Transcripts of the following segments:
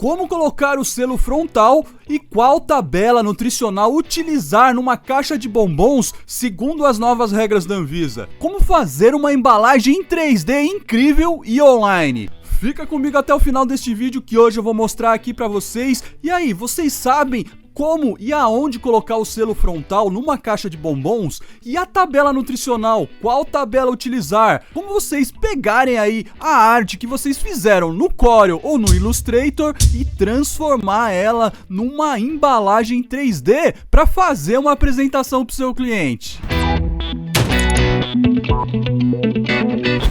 como colocar o selo frontal e qual tabela nutricional utilizar numa caixa de bombons segundo as novas regras da Anvisa. Como fazer uma embalagem em 3D incrível e online. Fica comigo até o final deste vídeo que hoje eu vou mostrar aqui pra vocês. E aí, vocês sabem como e aonde colocar o selo frontal numa caixa de bombons? E a tabela nutricional, qual tabela utilizar? Como vocês pegarem aí a arte que vocês fizeram no Corel ou no Illustrator e transformar ela numa embalagem 3D para fazer uma apresentação para o seu cliente.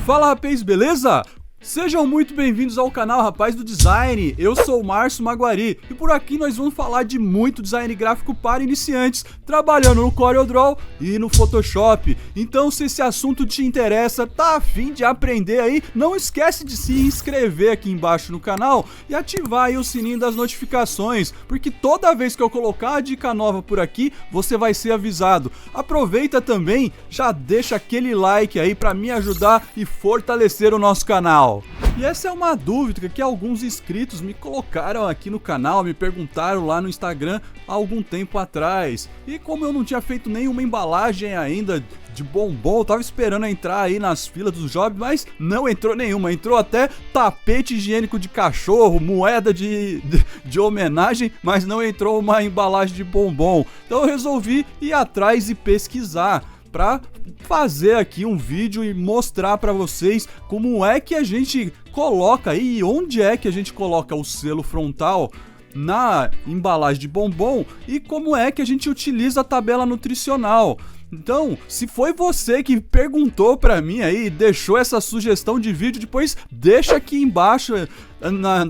Fala, rapaz, beleza? Sejam muito bem-vindos ao canal Rapaz do Design, eu sou o Márcio Maguari e por aqui nós vamos falar de muito design gráfico para iniciantes, trabalhando no CorelDRAW e no Photoshop. Então se esse assunto te interessa, tá a fim de aprender aí, não esquece de se inscrever aqui embaixo no canal e ativar aí o sininho das notificações, porque toda vez que eu colocar a dica nova por aqui, você vai ser avisado. Aproveita também, já deixa aquele like aí para me ajudar e fortalecer o nosso canal. E essa é uma dúvida que alguns inscritos me colocaram aqui no canal, me perguntaram lá no Instagram há algum tempo atrás. E como eu não tinha feito nenhuma embalagem ainda de bombom, eu tava esperando entrar aí nas filas dos jobs, mas não entrou nenhuma. Entrou até tapete higiênico de cachorro, moeda de homenagem, mas não entrou uma embalagem de bombom. Então eu resolvi ir atrás e pesquisar para fazer aqui um vídeo e mostrar para vocês como é que a gente coloca aí e onde é que a gente coloca o selo frontal na embalagem de bombom e como é que a gente utiliza a tabela nutricional. Então, se foi você que perguntou pra mim aí, deixou essa sugestão de vídeo, depois deixa aqui embaixo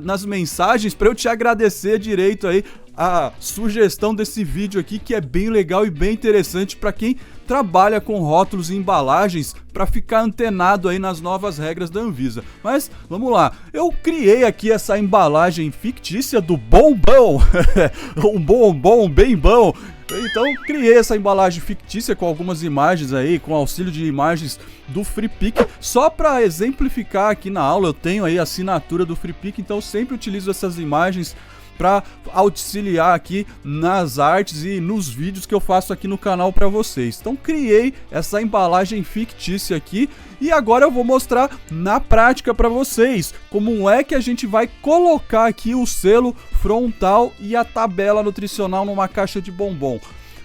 nas mensagens pra eu te agradecer direito aí a sugestão desse vídeo aqui, que é bem legal e bem interessante pra quem trabalha com rótulos e embalagens para ficar antenado aí nas novas regras da Anvisa. Mas vamos lá, eu criei aqui essa embalagem fictícia do bombom, um bombom bem bom. Então criei essa embalagem fictícia com algumas imagens aí, com auxílio de imagens do Freepik, só para exemplificar aqui na aula. Eu tenho aí a assinatura do Freepik, então eu sempre utilizo essas imagens para auxiliar aqui nas artes e nos vídeos que eu faço aqui no canal para vocês. Então criei essa embalagem fictícia aqui e agora eu vou mostrar na prática para vocês como é que a gente vai colocar aqui o selo frontal e a tabela nutricional numa caixa de bombom.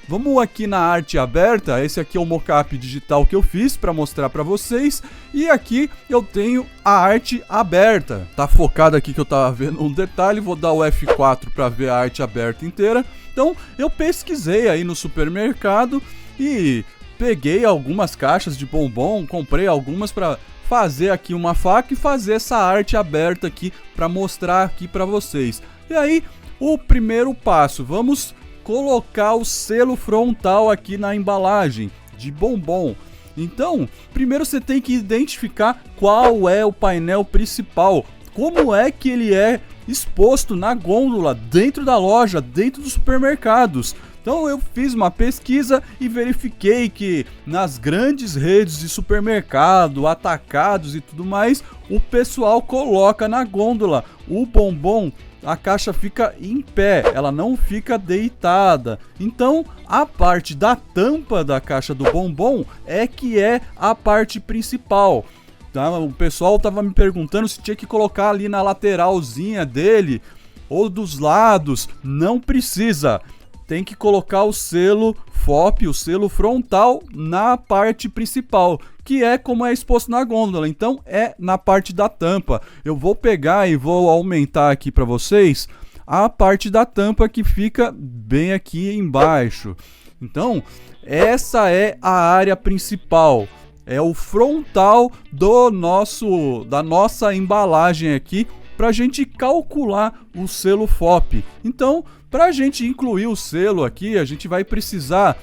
Vamos aqui na arte aberta, esse aqui é o mockup digital que eu fiz para mostrar para vocês. E aqui eu tenho a arte aberta. Tá focado aqui que eu tava vendo um detalhe, vou dar o F4 para ver a arte aberta inteira. Então eu pesquisei aí no supermercado e peguei algumas caixas de bombom, comprei algumas para fazer aqui uma faca e fazer essa arte aberta aqui para mostrar aqui para vocês. E aí, o primeiro passo, vamos colocar o selo frontal aqui na embalagem de bombom. Então, primeiro você tem que identificar qual é o painel principal, como é que ele é exposto na gôndola, dentro da loja, dentro dos supermercados. Então eu fiz uma pesquisa e verifiquei que nas grandes redes de supermercado, atacados e tudo mais, o pessoal coloca na gôndola o bombom. A caixa fica em pé, ela não fica deitada. Então, a parte da tampa da caixa do bombom é que é a parte principal. Tá? O pessoal tava me perguntando se tinha que colocar ali na lateralzinha dele ou dos lados. Não precisa. Tem que colocar o selo FOP, o selo frontal, na parte principal, que é como é exposto na gôndola. Então é na parte da tampa. Eu vou pegar e vou aumentar aqui para vocês a parte da tampa que fica bem aqui embaixo. Então essa é a área principal. É o frontal da nossa embalagem aqui, para a gente calcular o selo FOP. Então, para a gente incluir o selo aqui, a gente vai precisar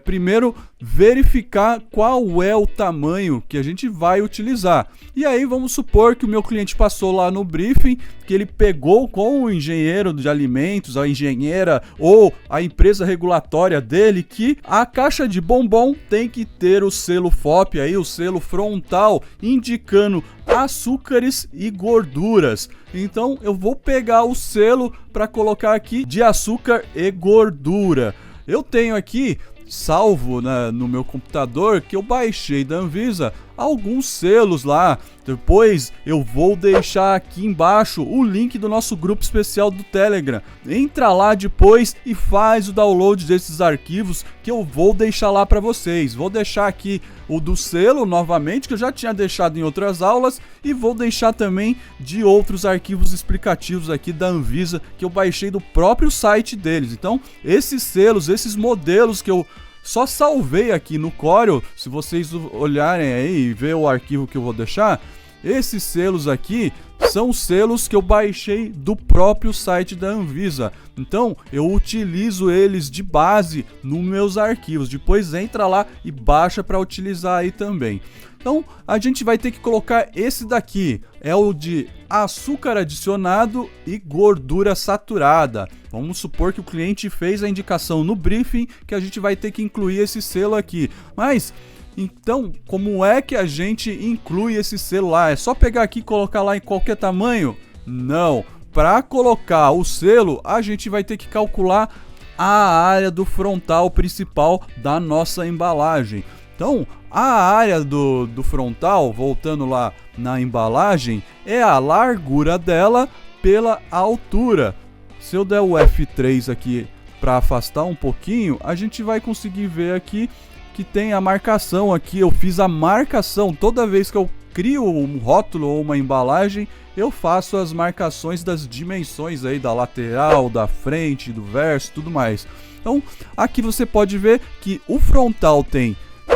primeiro verificar qual é o tamanho que a gente vai utilizar. E aí vamos supor que o meu cliente passou lá no briefing, que ele pegou com o engenheiro de alimentos, a engenheira ou a empresa regulatória dele, que a caixa de bombom tem que ter o selo FOP, aí, o selo frontal, indicando açúcares e gorduras. Então eu vou pegar o selo para colocar aqui de açúcar e gordura. Eu tenho aqui salvo, né, no meu computador, que eu baixei da Anvisa alguns selos lá. Depois eu vou deixar aqui embaixo o link do nosso grupo especial do Telegram. Entra lá depois e faz o download desses arquivos que eu vou deixar lá para vocês. Vou deixar aqui o do selo novamente, que eu já tinha deixado em outras aulas, e vou deixar também de outros arquivos explicativos aqui da Anvisa que eu baixei do próprio site deles. Então, esses selos, esses modelos que eu só salvei aqui no Corel, se vocês olharem aí e ver o arquivo que eu vou deixar, esses selos aqui são selos que eu baixei do próprio site da Anvisa. Então eu utilizo eles de base nos meus arquivos. Depois entra lá e baixa para utilizar aí também. Então a gente vai ter que colocar esse daqui, é o de açúcar adicionado e gordura saturada. Vamos supor que o cliente fez a indicação no briefing que a gente vai ter que incluir esse selo aqui. Mas então, como é que a gente inclui esse selo lá? É só pegar aqui e colocar lá em qualquer tamanho? Não. Para colocar o selo, a gente vai ter que calcular a área do frontal principal da nossa embalagem. Então, a área do frontal, voltando lá na embalagem, é a largura dela pela altura. Se eu der o F3 aqui para afastar um pouquinho, a gente vai conseguir ver aqui que tem a marcação aqui. Eu fiz a marcação toda vez que eu crio um rótulo ou uma embalagem, eu faço as marcações das dimensões aí da lateral, da frente, do verso, tudo mais. Então aqui você pode ver que o frontal tem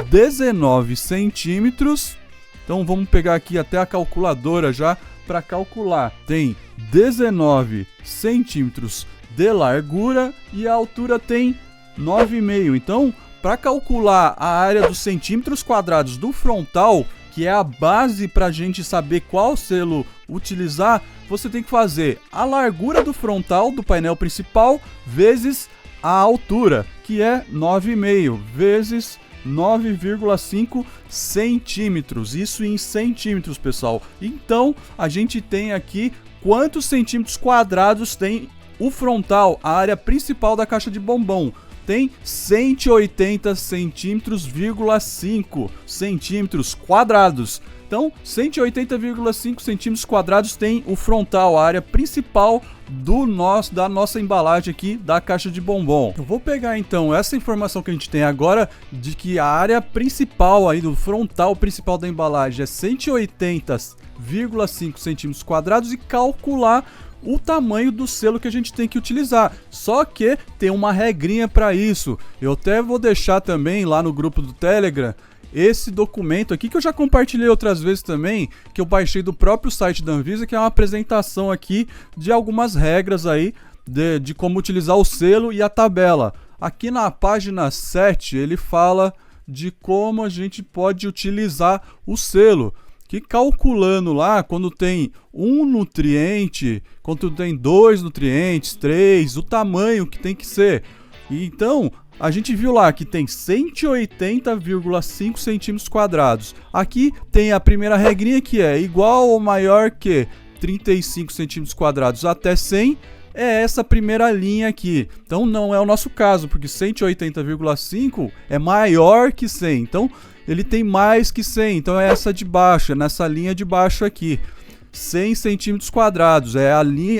19 centímetros. Então vamos pegar aqui até a calculadora já para calcular. Tem 19 centímetros de largura e a altura tem 9,5. Então, para calcular a área dos centímetros quadrados do frontal, que é a base para a gente saber qual selo utilizar, você tem que fazer a largura do frontal do painel principal vezes a altura, que é 9,5 vezes 9,5 centímetros. Isso em centímetros, pessoal. Então, a gente tem aqui quantos centímetros quadrados tem o frontal, a área principal da caixa de bombom. Tem 180 centímetros,5 centímetros quadrados. Então, 180,5 centímetros quadrados tem o frontal, a área principal da nossa embalagem aqui da caixa de bombom. Eu vou pegar então essa informação que a gente tem agora de que a área principal aí do frontal principal da embalagem é 180,5 centímetros quadrados e calcular o tamanho do selo que a gente tem que utilizar. Só que tem uma regrinha para isso. Eu até vou deixar também lá no grupo do Telegram esse documento aqui que eu já compartilhei outras vezes também, que eu baixei do próprio site da Anvisa, que é uma apresentação aqui de algumas regras aí de como utilizar o selo e a tabela. Aqui na página 7 ele fala de como a gente pode utilizar o selo, que calculando lá, quando tem um nutriente, quando tem 2 nutrientes, 3, o tamanho que tem que ser. E então, a gente viu lá que tem 180,5 centímetros quadrados. Aqui tem a primeira regrinha que é igual ou maior que 35 centímetros quadrados até 100. É essa primeira linha aqui. Então não é o nosso caso, porque 180,5 é maior que 100. Então ele tem mais que 100. Então é essa de baixo, é nessa linha de baixo aqui. 100 centímetros quadrados. É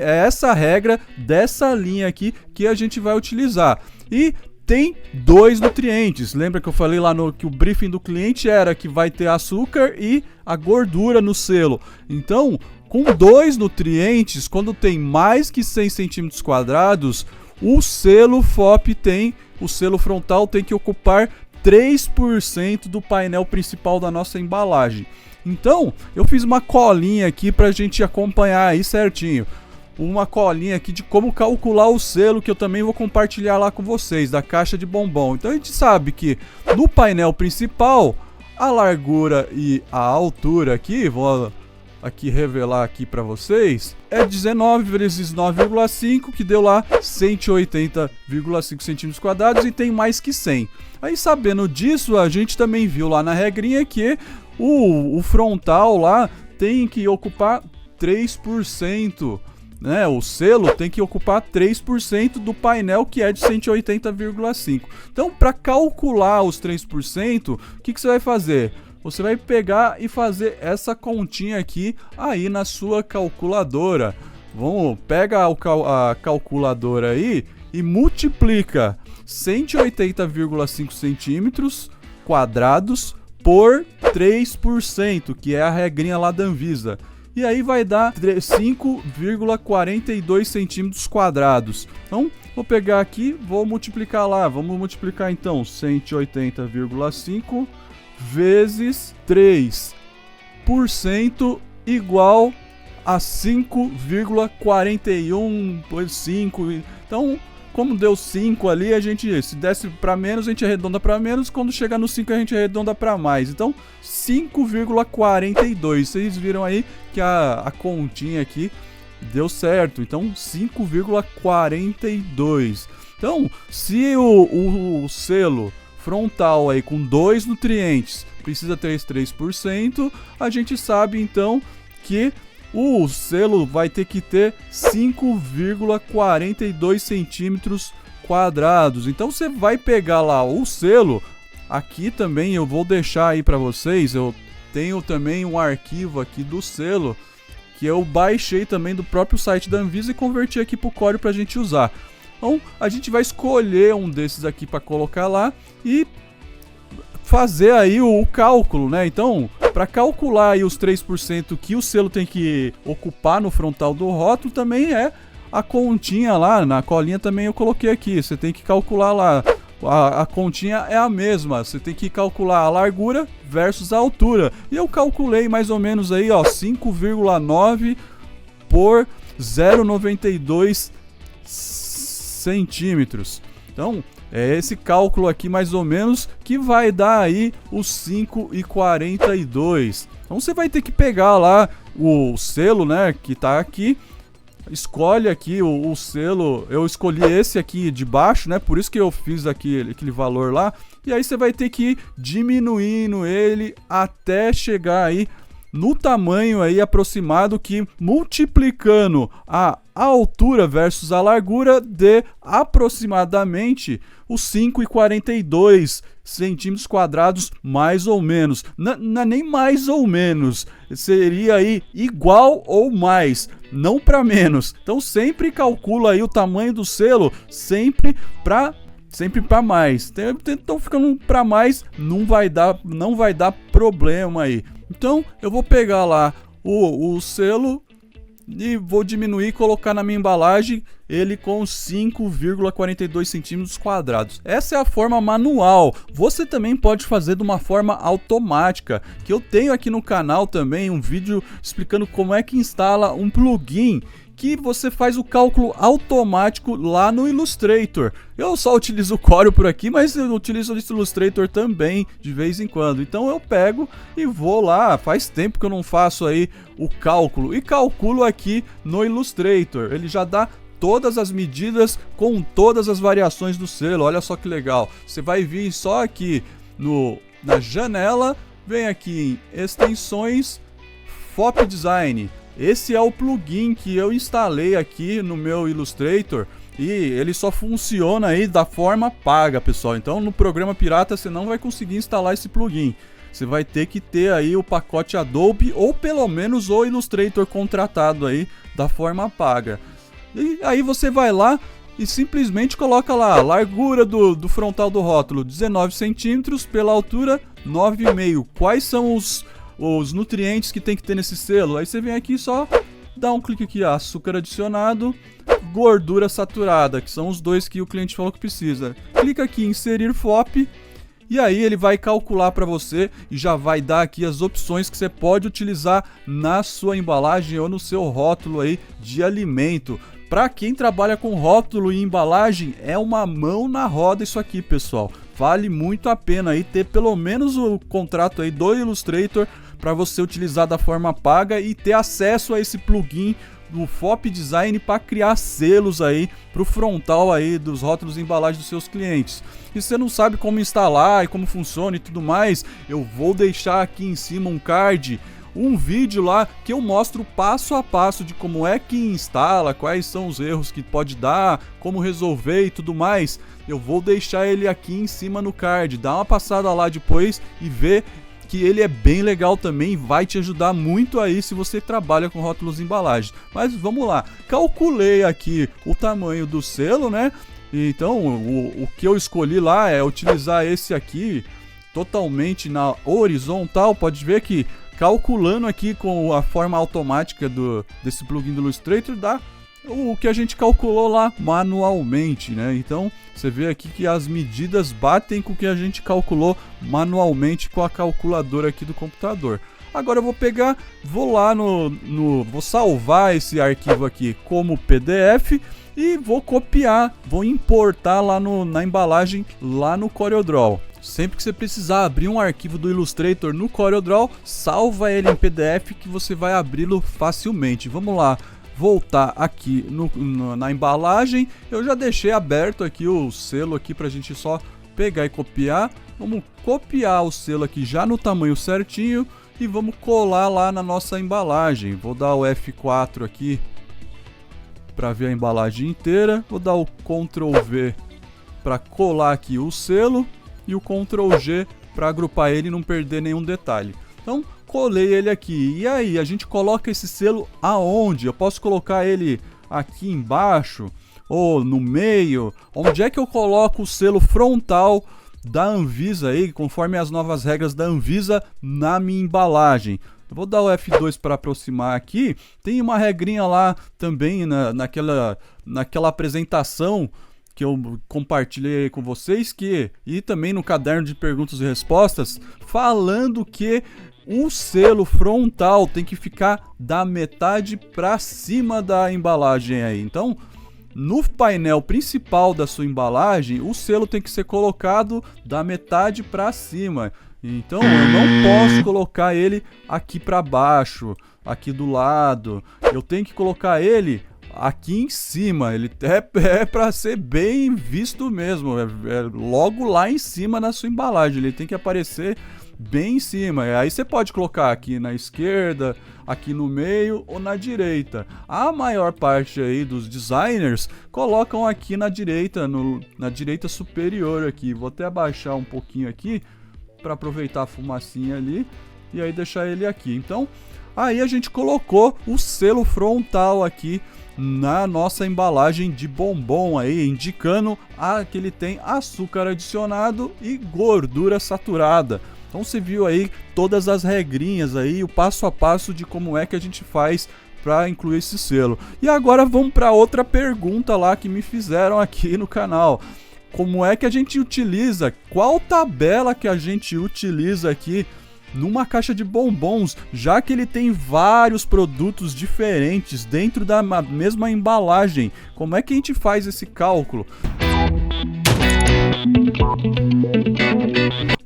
essa a regra dessa linha aqui que a gente vai utilizar. E tem 2 nutrientes. Lembra que eu falei lá que o briefing do cliente era que vai ter açúcar e a gordura no selo. Então, com 2 nutrientes, quando tem mais que 100 centímetros quadrados, o selo FOP o selo frontal tem que ocupar 3% do painel principal da nossa embalagem. Então, eu fiz uma colinha aqui para a gente acompanhar aí certinho. Uma colinha aqui de como calcular o selo, que eu também vou compartilhar lá com vocês, da caixa de bombom. Então a gente sabe que no painel principal, a largura e a altura aqui, vou aqui revelar aqui para vocês, é 19 vezes 9,5, que deu lá 180,5 centímetros quadrados e tem mais que 100. Aí sabendo disso, a gente também viu lá na regrinha que o frontal lá tem que ocupar 3%, né? O selo tem que ocupar 3% do painel, que é de 180,5. Então, para calcular os 3%, o que você vai fazer? Você vai pegar e fazer essa continha aqui aí na sua calculadora. Pega a calculadora aí e multiplica 180,5 centímetros quadrados por 3%, que é a regrinha lá da Anvisa. E aí vai dar 5,42 centímetros quadrados. Então, vou pegar aqui, vou multiplicar lá. Vamos multiplicar então 180,5 vezes 3% igual a 5,41,5. Então, como deu 5 ali, a gente, se desce para menos, a gente arredonda para menos. Quando chegar no 5, a gente arredonda para mais. Então, 5,42. Vocês viram aí que a continha aqui deu certo. Então, 5,42. Então, se o selo frontal aí com 2 nutrientes precisa ter 3%, a gente sabe então que o selo vai ter que ter 5,42 centímetros quadrados. Então você vai pegar lá o selo. Aqui também eu vou deixar aí para vocês. Eu tenho também um arquivo aqui do selo que eu baixei também do próprio site da Anvisa e converti aqui para o Corel para a gente usar. Então a gente vai escolher um desses aqui para colocar lá e fazer aí o cálculo, né? Então, para calcular aí os 3% que o selo tem que ocupar no frontal do rótulo, também é a continha lá, na colinha também eu coloquei aqui. Você tem que calcular lá, a continha é a mesma, você tem que calcular a largura versus a altura. E eu calculei mais ou menos aí, ó, 5,9 por 0,92 centímetros. Então, é esse cálculo aqui mais ou menos que vai dar aí os 5,42. Então você vai ter que pegar lá o selo, né, que tá aqui. Escolhe aqui o selo, eu escolhi esse aqui de baixo, né, por isso que eu fiz aqui aquele valor lá. E aí você vai ter que ir diminuindo ele até chegar aí no tamanho aí aproximado, que multiplicando a altura versus a largura de aproximadamente os 5,42 centímetros quadrados, mais ou menos. Não é nem mais ou menos, seria aí igual ou mais, não para menos. Então sempre calcula aí o tamanho do selo, sempre para mais. Então ficando para mais, não vai dar problema aí. Então eu vou pegar lá o selo e vou diminuir e colocar na minha embalagem ele com 5,42 centímetros quadrados. Essa é a forma manual. Você também pode fazer de uma forma automática, que eu tenho aqui no canal também um vídeo explicando como é que instala um plugin que você faz o cálculo automático lá no Illustrator. Eu só utilizo o Corel por aqui, mas eu utilizo o Illustrator também de vez em quando. Então eu pego e vou lá, faz tempo que eu não faço aí o cálculo, e calculo aqui no Illustrator. Ele já dá todas as medidas com todas as variações do selo. Olha só que legal. Você vai vir só aqui na janela, vem aqui em extensões, FOP Design. Esse é o plugin que eu instalei aqui no meu Illustrator e ele só funciona aí da forma paga, pessoal. Então no programa pirata você não vai conseguir instalar esse plugin. Você vai ter que ter aí o pacote Adobe ou pelo menos o Illustrator contratado aí da forma paga. E aí você vai lá e simplesmente coloca lá a largura do frontal do rótulo 19 centímetros, pela altura 9,5. Quais são os nutrientes que tem que ter nesse selo? Aí você vem aqui e só dá um clique aqui, açúcar adicionado, gordura saturada, que são os dois que o cliente falou que precisa. Clica aqui em inserir FOP e aí ele vai calcular para você e já vai dar aqui as opções que você pode utilizar na sua embalagem ou no seu rótulo aí de alimento. Para quem trabalha com rótulo e embalagem, é uma mão na roda isso aqui, pessoal. Vale muito a pena aí ter pelo menos o contrato aí do Illustrator para você utilizar da forma paga e ter acesso a esse plugin do FOP Design para criar selos aí para o frontal aí dos rótulos e embalagem dos seus clientes. E se você não sabe como instalar e como funciona e tudo mais, eu vou deixar aqui em cima um card, um vídeo lá que eu mostro passo a passo de como é que instala, quais são os erros que pode dar, como resolver e tudo mais. Eu vou deixar ele aqui em cima no card, dá uma passada lá depois e vê que ele é bem legal também, vai te ajudar muito aí se você trabalha com rótulos e embalagens. Mas vamos lá, calculei aqui o tamanho do selo, né? Então o que eu escolhi lá é utilizar esse aqui totalmente na horizontal. Pode ver que calculando aqui com a forma automática desse plugin do Illustrator dá o que a gente calculou lá manualmente, né? Então você vê aqui que as medidas batem com o que a gente calculou manualmente com a calculadora aqui do computador. Agora eu vou pegar, vou lá vou salvar esse arquivo aqui como PDF e vou copiar, vou importar lá na embalagem, lá no CorelDRAW. Sempre que você precisar abrir um arquivo do Illustrator no CorelDRAW, salva ele em PDF que você vai abri-lo facilmente. Vamos lá, voltar aqui na embalagem. Eu já deixei aberto aqui o selo aqui pra gente só pegar e copiar. Vamos copiar o selo aqui já no tamanho certinho e vamos colar lá na nossa embalagem. Vou dar o F4 aqui para ver a embalagem inteira. Vou dar o Ctrl V para colar aqui o selo e o Ctrl G para agrupar ele e não perder nenhum detalhe. Então colei ele aqui. E aí, a gente coloca esse selo aonde? Eu posso colocar ele aqui embaixo ou no meio? Onde é que eu coloco o selo frontal da Anvisa aí, conforme as novas regras da Anvisa na minha embalagem? Eu vou dar o F2 para aproximar aqui. Tem uma regrinha lá também naquela apresentação que eu compartilhei com vocês, e também no caderno de perguntas e respostas, falando que o selo frontal tem que ficar da metade para cima da embalagem aí. Então, no painel principal da sua embalagem, o selo tem que ser colocado da metade para cima. Então, eu não posso colocar ele aqui para baixo, aqui do lado. Eu tenho que colocar ele aqui em cima. Ele é para ser bem visto mesmo. É logo lá em cima na sua embalagem. Ele tem que aparecer bem em cima. Aí você pode colocar aqui na esquerda, aqui no meio ou na direita. A maior parte aí dos designers colocam aqui na direita, na direita superior aqui. Vou até abaixar um pouquinho aqui para aproveitar a fumacinha ali e aí deixar ele aqui. Então, aí a gente colocou o selo frontal aqui na nossa embalagem de bombom aí, indicando que ele tem açúcar adicionado e gordura saturada. Então você viu aí todas as regrinhas aí, o passo a passo de como é que a gente faz para incluir esse selo. E agora vamos para outra pergunta lá que me fizeram aqui no canal. Como é que a gente utiliza, qual tabela que a gente utiliza aqui numa caixa de bombons, já que ele tem vários produtos diferentes dentro da mesma embalagem? Como é que a gente faz esse cálculo?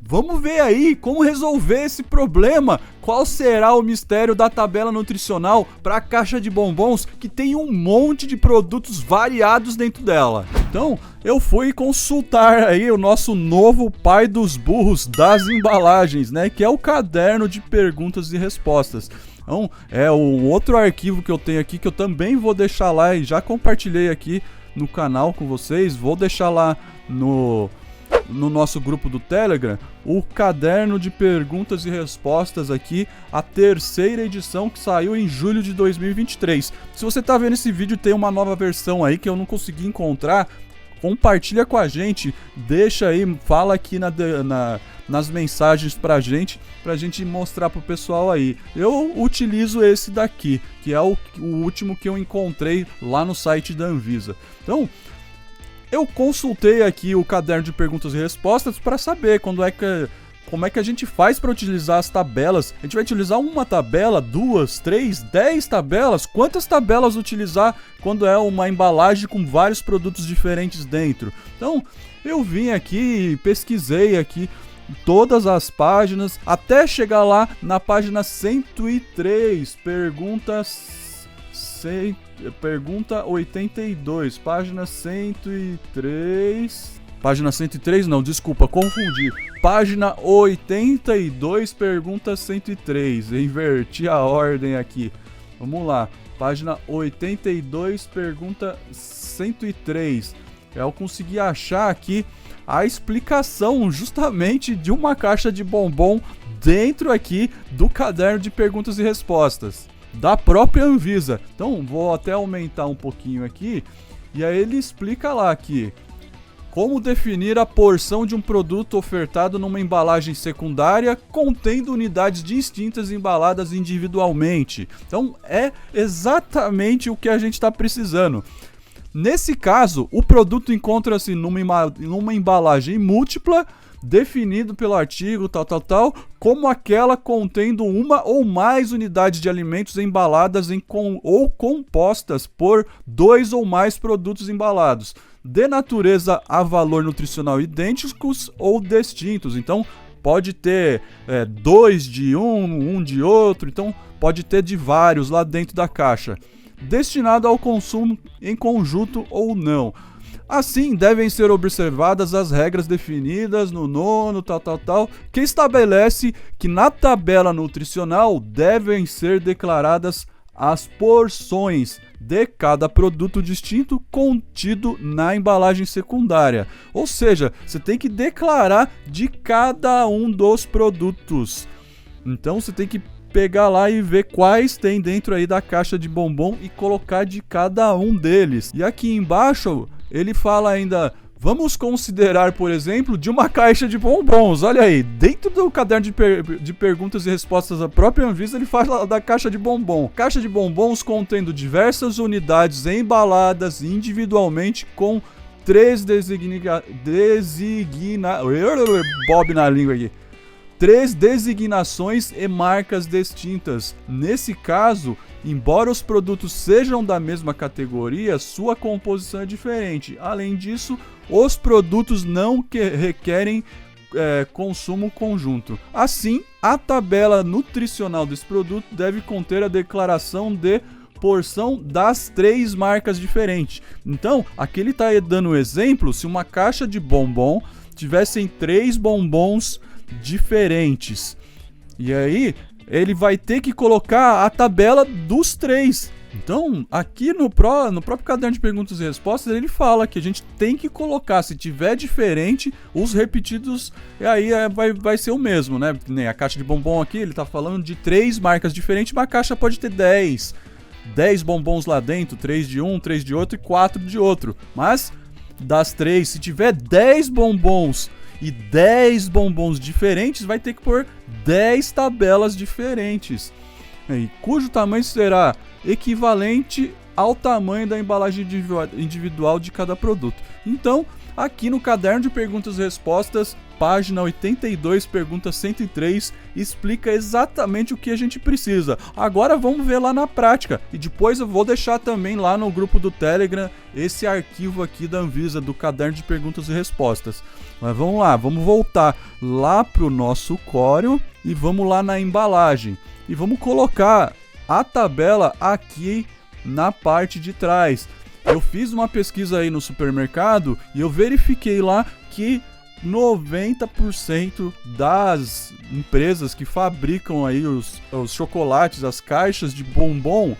Vamos ver aí como resolver esse problema. Qual será o mistério da tabela nutricional para a caixa de bombons que tem um monte de produtos variados dentro dela? Então, eu fui consultar aí o nosso novo pai dos burros das embalagens, né? Que é o caderno de perguntas e respostas. Então, é o outro arquivo que eu tenho aqui que eu também vou deixar lá e já compartilhei aqui no canal com vocês. Vou deixar lá no nosso grupo do Telegram, o caderno de perguntas e respostas aqui, a terceira edição que saiu em julho de 2023. Se você tá vendo esse vídeo, tem uma nova versão aí que eu não consegui encontrar, compartilha com a gente, deixa aí, fala aqui nas mensagens pra gente mostrar pro pessoal aí. Eu utilizo esse daqui, que é o último que eu encontrei lá no site da Anvisa. Então, eu consultei aqui o caderno de perguntas e respostas para saber como é que a gente faz para utilizar as tabelas. A gente vai utilizar uma tabela, 2, 3, 10 tabelas? Quantas tabelas utilizar quando é uma embalagem com vários produtos diferentes dentro? Então, eu vim aqui e pesquisei aqui todas as páginas até chegar lá na página 103, pergunta 82, página 103, Página 103, não, desculpa, confundi. Página 82, pergunta 103. Inverti a ordem aqui. Vamos lá. Página 82, pergunta 103. Eu consegui achar aqui a explicação justamente de uma caixa de bombom dentro aqui do caderno de perguntas e respostas da própria Anvisa. Então, vou até aumentar um pouquinho aqui. E aí ele explica lá que como definir a porção de um produto ofertado numa embalagem secundária contendo unidades distintas embaladas individualmente. Então é exatamente o que a gente está precisando. Nesse caso, o produto encontra-se numa embalagem múltipla, definido pelo artigo tal, como aquela contendo uma ou mais unidades de alimentos embaladas ou compostas por 2 ou mais produtos embalados, de natureza a valor nutricional idênticos ou distintos. Então, pode ter 2 de um de outro, então pode ter de vários lá dentro da caixa, destinado ao consumo em conjunto ou não. Assim, devem ser observadas as regras definidas no nono, que estabelece que na tabela nutricional devem ser declaradas as porções de cada produto distinto contido na embalagem secundária. Ou seja, você tem que declarar de cada um dos produtos. Então, você tem que pegar lá e ver quais tem dentro aí da caixa de bombom e colocar de cada um deles. E aqui embaixo ele fala ainda, vamos considerar, por exemplo, de uma caixa de bombons. Olha aí, dentro do caderno de perguntas e respostas da própria Anvisa, ele fala da caixa de bombom. Caixa de bombons contendo diversas unidades embaladas individualmente com 3 Bob na língua aqui. 3 designações e marcas distintas. Nesse caso, embora os produtos sejam da mesma categoria, sua composição é diferente. Além disso, os produtos não requerem consumo conjunto. Assim, a tabela nutricional desse produto deve conter a declaração de porção das 3 marcas diferentes. Então, aqui ele está dando um exemplo, se uma caixa de bombom tivessem 3 bombons diferentes. E aí, ele vai ter que colocar a tabela dos 3. Então, aqui no próprio caderno de perguntas e respostas, ele fala que a gente tem que colocar, se tiver diferente, os repetidos, e aí vai ser o mesmo, né? Nem a caixa de bombom aqui, ele tá falando de 3 marcas diferentes, uma caixa pode ter 10 bombons lá dentro, 3 de um, 3 de outro e 4 de outro. Mas, das 3, se tiver 10 bombons e 10 bombons diferentes, vai ter que pôr 10 tabelas diferentes, cujo tamanho será equivalente ao tamanho da embalagem individual de cada produto. Então, aqui no caderno de perguntas e respostas, página 82, pergunta 103, explica exatamente o que a gente precisa. Agora vamos ver lá na prática. E depois eu vou deixar também lá no grupo do Telegram esse arquivo aqui da Anvisa, do caderno de perguntas e respostas. Mas vamos lá, vamos voltar lá para o nosso Corel e vamos lá na embalagem. E vamos colocar a tabela aqui na parte de trás. Eu fiz uma pesquisa aí no supermercado e eu verifiquei lá que 90% das empresas que fabricam aí os chocolates, as caixas de bombom,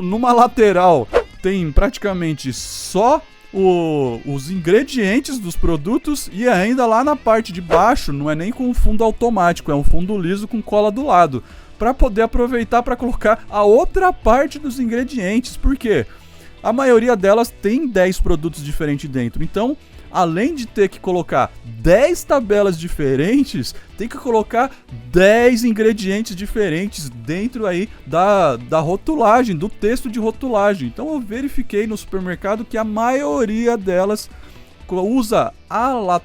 numa lateral tem praticamente só os ingredientes dos produtos, e ainda lá na parte de baixo não é nem com fundo automático, é um fundo liso com cola do lado, para poder aproveitar para colocar a outra parte dos ingredientes, porque a maioria delas tem 10 produtos diferentes dentro. Então, além de ter que colocar 10 tabelas diferentes, tem que colocar 10 ingredientes diferentes dentro aí da rotulagem, do texto de rotulagem. Então eu verifiquei no supermercado que a maioria delas usa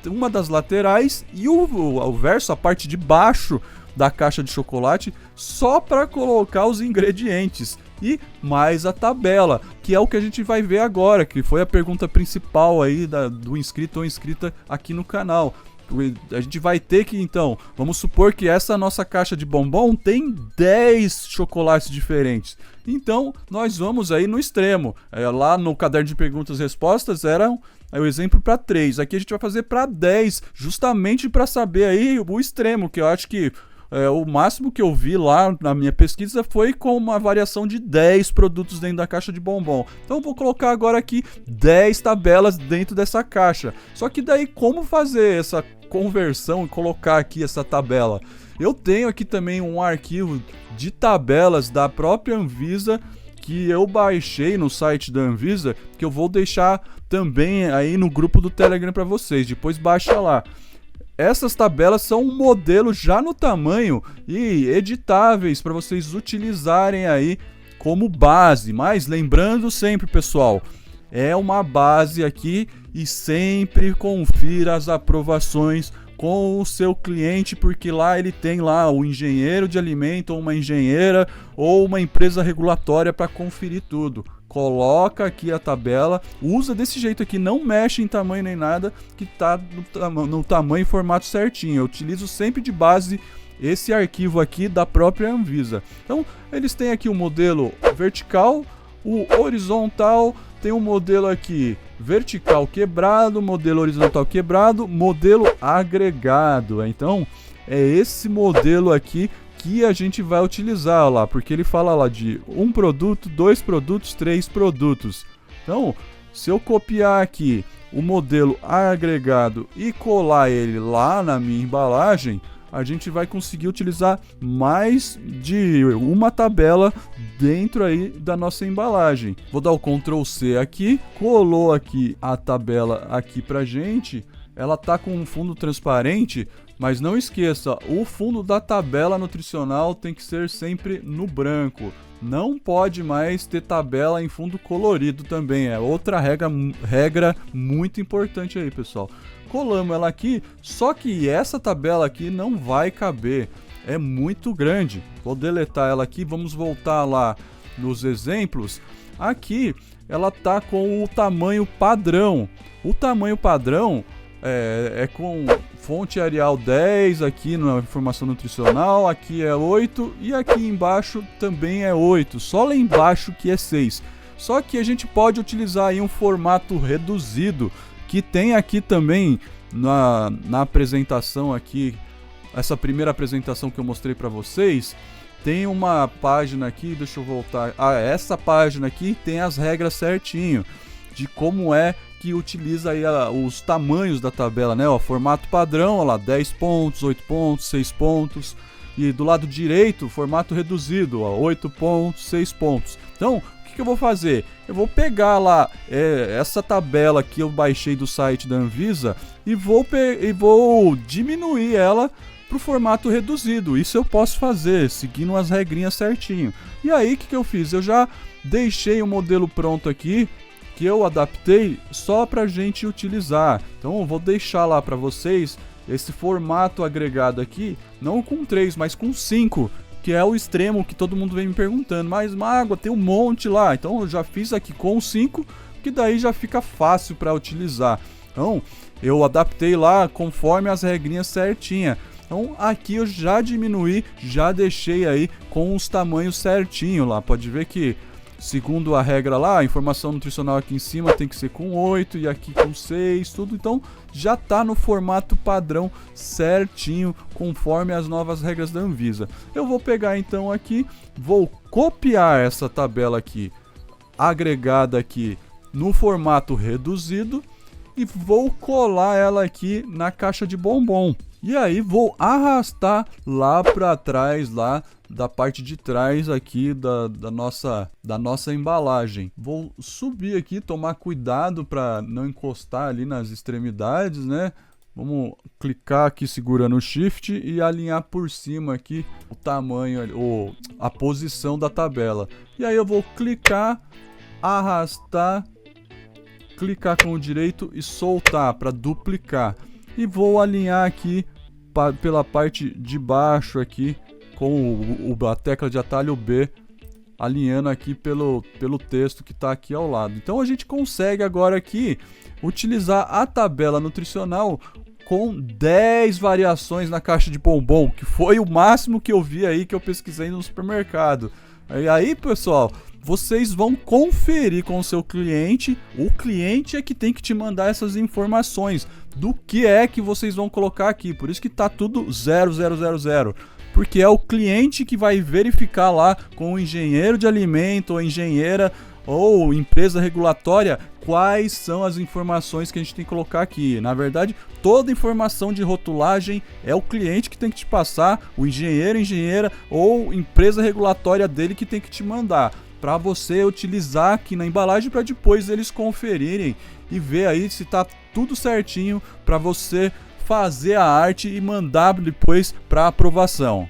uma das laterais e o verso, a parte de baixo da caixa de chocolate, só para colocar os ingredientes e mais a tabela, que é o que a gente vai ver agora, que foi a pergunta principal aí do inscrito ou inscrita aqui no canal. A gente vai ter que, então, vamos supor que essa nossa caixa de bombom tem 10 chocolates diferentes. Então, nós vamos aí no extremo. Lá no caderno de perguntas e respostas era o exemplo para 3. Aqui a gente vai fazer para 10, justamente para saber aí o extremo, que eu acho que o máximo que eu vi lá na minha pesquisa foi com uma variação de 10 produtos dentro da caixa de bombom. Então eu vou colocar agora aqui 10 tabelas dentro dessa caixa. Só que daí como fazer essa conversão e colocar aqui essa tabela? Eu tenho aqui também um arquivo de tabelas da própria Anvisa que eu baixei no site da Anvisa, que eu vou deixar também aí no grupo do Telegram para vocês. Depois baixa lá. Essas tabelas são um modelo já no tamanho e editáveis para vocês utilizarem aí como base. Mas lembrando sempre, pessoal, é uma base aqui e sempre confira as aprovações com o seu cliente, porque lá ele tem lá o engenheiro de alimento, ou uma engenheira, ou uma empresa regulatória para conferir tudo. Coloca aqui a tabela, usa desse jeito aqui, não mexe em tamanho nem nada, que tá no tamanho e formato certinho. Eu utilizo sempre de base esse arquivo aqui da própria Anvisa. Então, eles têm aqui o modelo vertical, o horizontal, tem um modelo aqui vertical quebrado, modelo horizontal quebrado, modelo agregado. Então, é esse modelo aqui que a gente vai utilizar lá, porque ele fala lá de 1 produto, 2 produtos, 3 produtos. Então, se eu copiar aqui o modelo agregado e colar ele lá na minha embalagem, a gente vai conseguir utilizar mais de uma tabela dentro aí da nossa embalagem. Vou dar o Ctrl C aqui, colou aqui a tabela aqui pra gente. Ela tá com um fundo transparente, mas não esqueça, o fundo da tabela nutricional tem que ser sempre no branco. Não pode mais ter tabela em fundo colorido também, é outra regra muito importante aí, pessoal. Colamos ela aqui, só que essa tabela aqui não vai caber, é muito grande. Vou deletar ela aqui, vamos voltar lá nos exemplos. Aqui ela tá com o tamanho padrão. O tamanho padrão é com fonte Arial 10 aqui na informação nutricional, aqui é 8 e aqui embaixo também é 8, só lá embaixo que é 6. Só que a gente pode utilizar aí um formato reduzido, que tem aqui também na apresentação aqui, essa primeira apresentação que eu mostrei para vocês, tem uma página aqui, deixa eu voltar, essa página aqui tem as regras certinho, de como é que utiliza aí os tamanhos da tabela, né? Formato padrão, lá 10 pontos, 8 pontos, 6 pontos. E do lado direito, formato reduzido, 8 pontos, 6 pontos. Então, o que eu vou fazer? Eu vou pegar lá essa tabela que eu baixei do site da Anvisa e vou diminuir ela para o formato reduzido. Isso eu posso fazer, seguindo as regrinhas certinho. E aí, o que eu fiz? Eu já deixei o modelo pronto aqui, que eu adaptei só para a gente utilizar. Então eu vou deixar lá para vocês esse formato agregado aqui, não com 3, mas com 5, que é o extremo que todo mundo vem me perguntando. Mas Magua, tem um monte lá. Então eu já fiz aqui com 5, que daí já fica fácil para utilizar. Então eu adaptei lá conforme as regrinhas certinha. Então aqui eu já diminuí, já deixei aí com os tamanhos certinho lá. Pode ver que segundo a regra lá, a informação nutricional aqui em cima tem que ser com 8 e aqui com 6, tudo. Então já tá no formato padrão certinho, conforme as novas regras da Anvisa. Eu vou pegar então aqui, vou copiar essa tabela aqui, agregada aqui no formato reduzido, e vou colar ela aqui na caixa de bombom. E aí vou arrastar lá para trás, lá da parte de trás aqui da nossa embalagem. Vou subir aqui, tomar cuidado para não encostar ali nas extremidades, né? Vamos clicar aqui segurando o Shift e alinhar por cima aqui o tamanho, ou a posição da tabela. E aí eu vou clicar, arrastar, clicar com o direito e soltar para duplicar. E vou alinhar aqui pela parte de baixo aqui com a tecla de atalho B, alinhando aqui pelo texto que está aqui ao lado. Então a gente consegue agora aqui utilizar a tabela nutricional com 10 variações na caixa de bombom, que foi o máximo que eu vi aí, que eu pesquisei no supermercado. E aí, pessoal, vocês vão conferir com o seu cliente. O cliente é que tem que te mandar essas informações do que é que vocês vão colocar aqui. Por isso que tá tudo 0000. Porque é o cliente que vai verificar lá com o engenheiro de alimento ou engenheira ou empresa regulatória quais são as informações que a gente tem que colocar aqui. Na verdade, toda informação de rotulagem é o cliente que tem que te passar, o engenheiro, engenheira ou empresa regulatória dele que tem que te mandar, para você utilizar aqui na embalagem para depois eles conferirem e ver aí se tá tudo certinho para você fazer a arte e mandar depois para aprovação.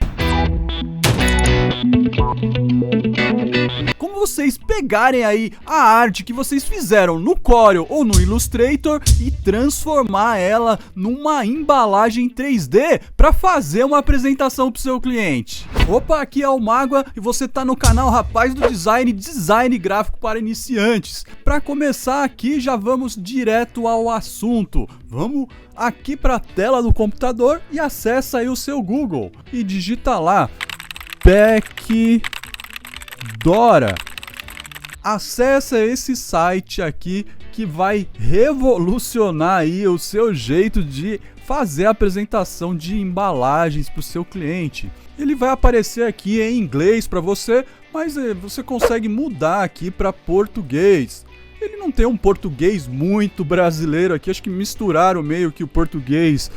Como vocês pegarem aí a arte que vocês fizeram no Corel ou no Illustrator e transformar ela numa embalagem 3D para fazer uma apresentação para o seu cliente. Opa, aqui é o Mágua e você tá no canal Rapaz do Design, design gráfico para iniciantes. Para começar aqui, já vamos direto ao assunto. Vamos aqui para a tela do computador e acessa aí o seu Google e digita lá Pekdora. Acessa esse site aqui que vai revolucionar aí o seu jeito de fazer a apresentação de embalagens para o seu cliente. Ele vai aparecer aqui em inglês para você, mas você consegue mudar aqui para português. Ele não tem um português muito brasileiro aqui, acho que misturaram meio que o português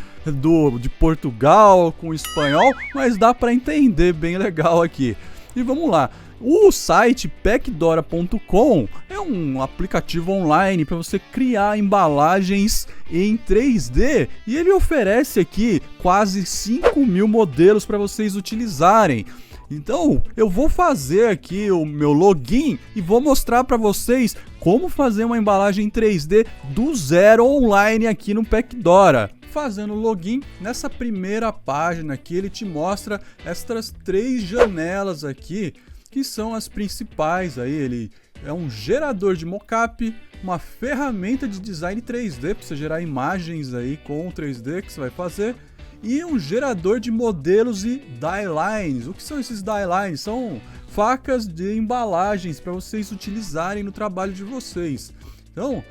de Portugal com o espanhol, mas dá para entender bem legal aqui. E vamos lá. O site Pekdora.com é um aplicativo online para você criar embalagens em 3D e ele oferece aqui quase 5.000 modelos para vocês utilizarem. Então eu vou fazer aqui o meu login e vou mostrar para vocês como fazer uma embalagem 3D do zero online aqui no Pekdora. Fazendo login, nessa primeira página aqui ele te mostra estas 3 janelas aqui, que são as principais aí. Ele é um gerador de mockup, uma ferramenta de design 3D para você gerar imagens aí com o 3D que você vai fazer, e um gerador de modelos e die lines. O que são esses die lines? São facas de embalagens para vocês utilizarem no trabalho de vocês. Então,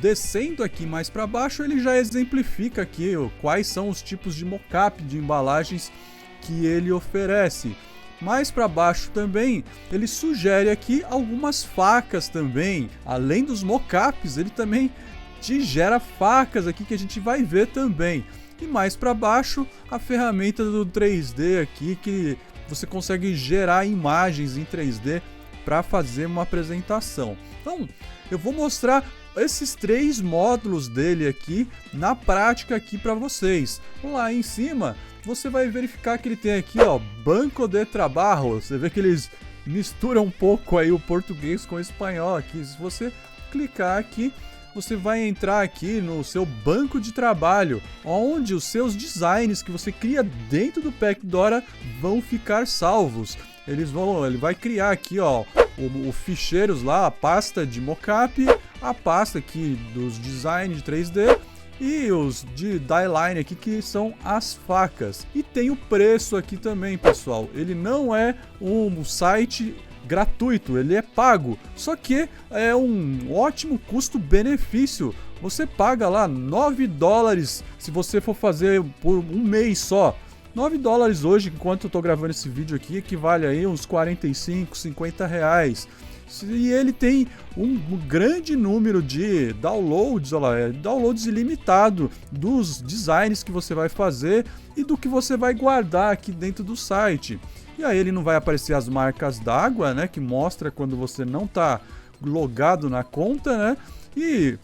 descendo aqui mais para baixo, ele já exemplifica aqui quais são os tipos de mockup de embalagens que ele oferece. Mais para baixo também, ele sugere aqui algumas facas também. Além dos mockups, ele também te gera facas aqui que a gente vai ver também. E mais para baixo, a ferramenta do 3D aqui, que você consegue gerar imagens em 3D para fazer uma apresentação. Então, eu vou mostrar esses 3 módulos dele aqui na prática aqui para vocês. Lá em cima você vai verificar que ele tem aqui, ó, banco de trabalho. Você vê que eles misturam um pouco aí o português com o espanhol aqui. Se você clicar aqui, você vai entrar aqui no seu banco de trabalho, onde os seus designs que você cria dentro do Pekdora vão ficar salvos. Ele vai criar aqui, ó, o ficheiros lá, a pasta de mockup, a pasta aqui dos designs de 3D e os de die line aqui, que são as facas. E tem o preço aqui também, pessoal. Ele não é um site gratuito, ele é pago. Só que é um ótimo custo-benefício. Você paga lá $9 se você for fazer por um mês só. $9 hoje, enquanto eu tô gravando esse vídeo aqui, equivale aí uns 45, 50 reais. E ele tem um grande número de downloads, olha lá, downloads ilimitado dos designs que você vai fazer e do que você vai guardar aqui dentro do site. E aí ele não vai aparecer as marcas d'água, né, que mostra quando você não tá logado na conta, né? E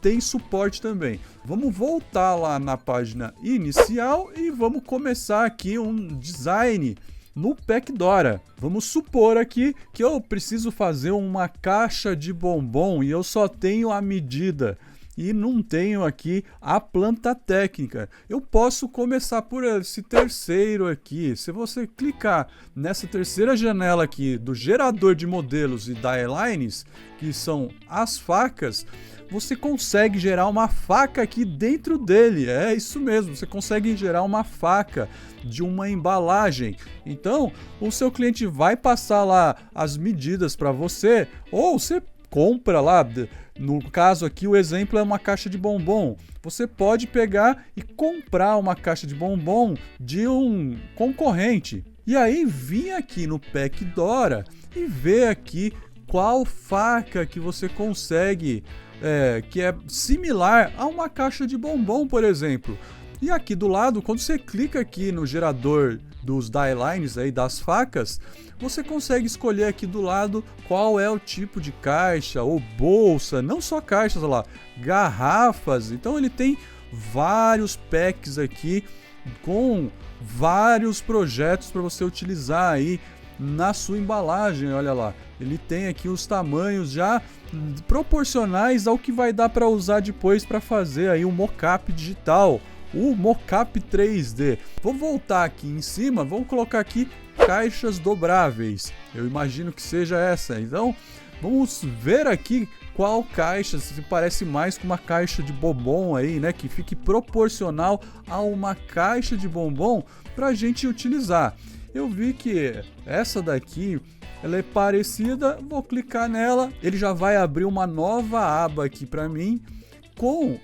tem suporte também. Vamos voltar lá na página inicial e vamos começar aqui um design no Pekdora. Vamos supor aqui que eu preciso fazer uma caixa de bombom e eu só tenho a medida. e não tenho aqui a planta técnica. Eu posso começar por esse terceiro aqui. Se você clicar nessa terceira janela aqui do gerador de modelos e die-lines, que são as facas, você consegue gerar uma faca aqui dentro dele. É isso mesmo, você consegue gerar uma faca de uma embalagem. Então, o seu cliente vai passar lá as medidas para você, ou você compra lá. No caso aqui, o exemplo é uma caixa de bombom. Você pode pegar e comprar uma caixa de bombom de um concorrente. E aí, vir aqui no PECDORA e ver aqui qual faca que você consegue, que é similar a uma caixa de bombom, por exemplo. E aqui do lado, quando você clica aqui no gerador dos die-lines aí, das facas, você consegue escolher aqui do lado qual é o tipo de caixa ou bolsa, não só caixas, olha lá, garrafas. Então ele tem vários packs aqui com vários projetos para você utilizar aí na sua embalagem. Olha lá, ele tem aqui os tamanhos já proporcionais ao que vai dar para usar depois para fazer aí um mockup digital, o mockup 3D. Vou voltar aqui em cima, vamos colocar aqui caixas dobráveis. Eu imagino que seja essa. Então, vamos ver aqui qual caixa se parece mais com uma caixa de bombom aí, né? Que fique proporcional a uma caixa de bombom para a gente utilizar. Eu vi que essa daqui, ela é parecida, vou clicar nela, ele já vai abrir uma nova aba aqui para mim com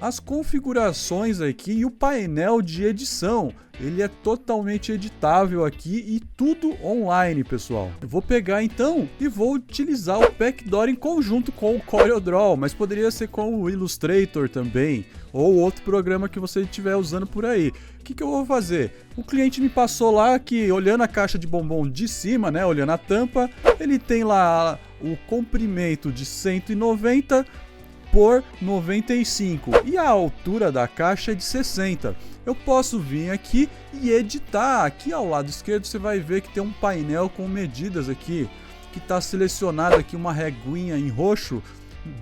as configurações aqui e o painel de edição. Ele é totalmente editável aqui e tudo online, pessoal. Eu vou pegar então e vou utilizar o PECDORA em conjunto com o CorelDRAW, mas poderia ser com o Illustrator também, ou outro programa que você estiver usando por aí. O que eu vou fazer? O cliente me passou lá que, olhando a caixa de bombom de cima, né, olhando a tampa, ele tem lá o comprimento de 190 por 95 e a altura da caixa é de 60. Eu posso vir aqui e editar. Aqui ao lado esquerdo você vai ver que tem um painel com medidas aqui, que está selecionado aqui uma reguinha em roxo,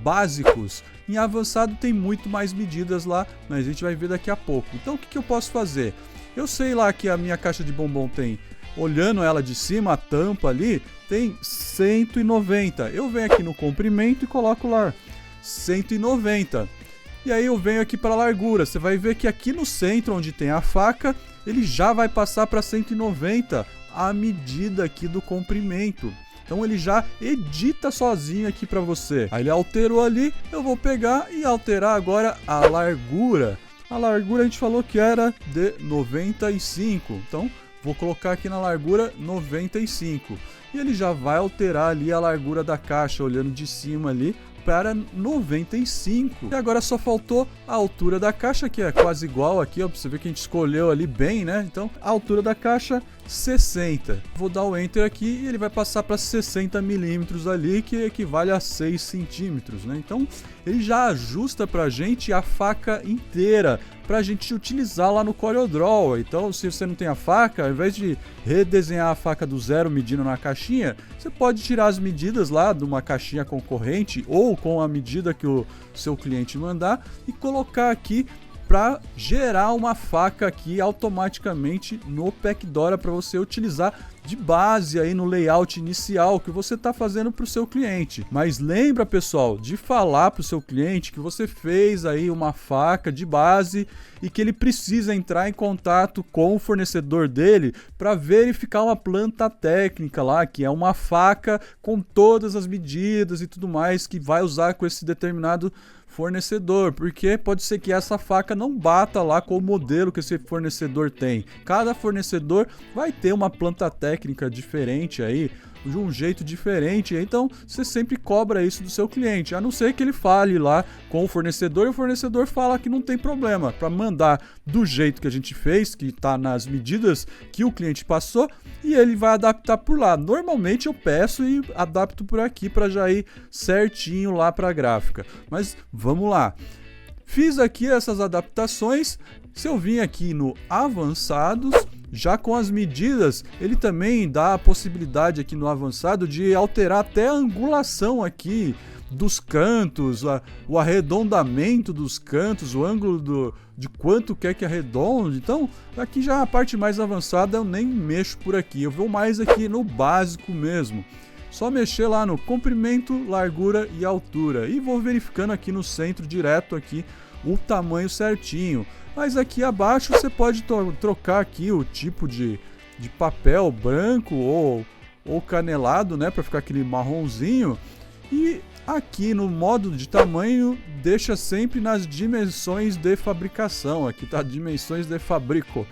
básicos. Em avançado tem muito mais medidas lá, mas a gente vai ver daqui a pouco. Então o que eu posso fazer? Eu sei lá que a minha caixa de bombom tem, olhando ela de cima, a tampa ali, tem 190. Eu venho aqui no comprimento e coloco lá 190. E aí eu venho aqui para a largura. Você vai ver que aqui no centro, onde tem a faca, ele já vai passar para 190 a medida aqui do comprimento. Então ele já edita sozinho aqui para você. Aí ele alterou ali, eu vou pegar e alterar agora a largura. A largura a gente falou que era de 95. Então vou colocar aqui na largura 95. E ele já vai alterar ali a largura da caixa, olhando de cima ali, para 95. E agora só faltou a altura da caixa, que é quase igual aqui, ó, pra você ver que a gente escolheu ali bem, né? Então, a altura da caixa, 60. Vou dar o Enter aqui e ele vai passar para 60 milímetros ali, que equivale a 6 centímetros, né? Então, ele já ajusta pra gente a faca inteira, pra gente utilizar lá no CorelDRAW. Então, se você não tem a faca, ao invés de redesenhar a faca do zero medindo na caixinha, você pode tirar as medidas lá de uma caixinha concorrente ou com a medida que o seu cliente mandar e colocar aqui para gerar uma faca aqui automaticamente no PECDORA para você utilizar de base aí no layout inicial que você está fazendo para o seu cliente. Mas lembra, pessoal, de falar para o seu cliente que você fez aí uma faca de base e que ele precisa entrar em contato com o fornecedor dele para verificar uma planta técnica lá, que é uma faca com todas as medidas e tudo mais que vai usar com esse determinado fornecedor, porque pode ser que essa faca não bata lá com o modelo que esse fornecedor tem. Cada fornecedor vai ter uma planta técnica diferente aí, de um jeito diferente, então você sempre cobra isso do seu cliente, a não ser que ele fale lá com o fornecedor e o fornecedor fala que não tem problema, para mandar do jeito que a gente fez, que está nas medidas que o cliente passou, e ele vai adaptar por lá. Normalmente eu peço e adapto por aqui para já ir certinho lá para a gráfica, mas vamos lá. Fiz aqui essas adaptações. Se eu vim aqui no avançados, já com as medidas, ele também dá a possibilidade aqui no avançado de alterar até a angulação aqui dos cantos, o arredondamento dos cantos, o ângulo de quanto quer que arredonde. Então aqui já a parte mais avançada eu nem mexo por aqui, eu vou mais aqui no básico mesmo. Só mexer lá no comprimento, largura e altura e vou verificando aqui no centro direto aqui o tamanho certinho. Mas aqui abaixo você pode trocar aqui o tipo de papel branco ou canelado, né, para ficar aquele marronzinho. E aqui no modo de tamanho deixa sempre nas dimensões de fabricação. Aqui tá dimensões de fabrico.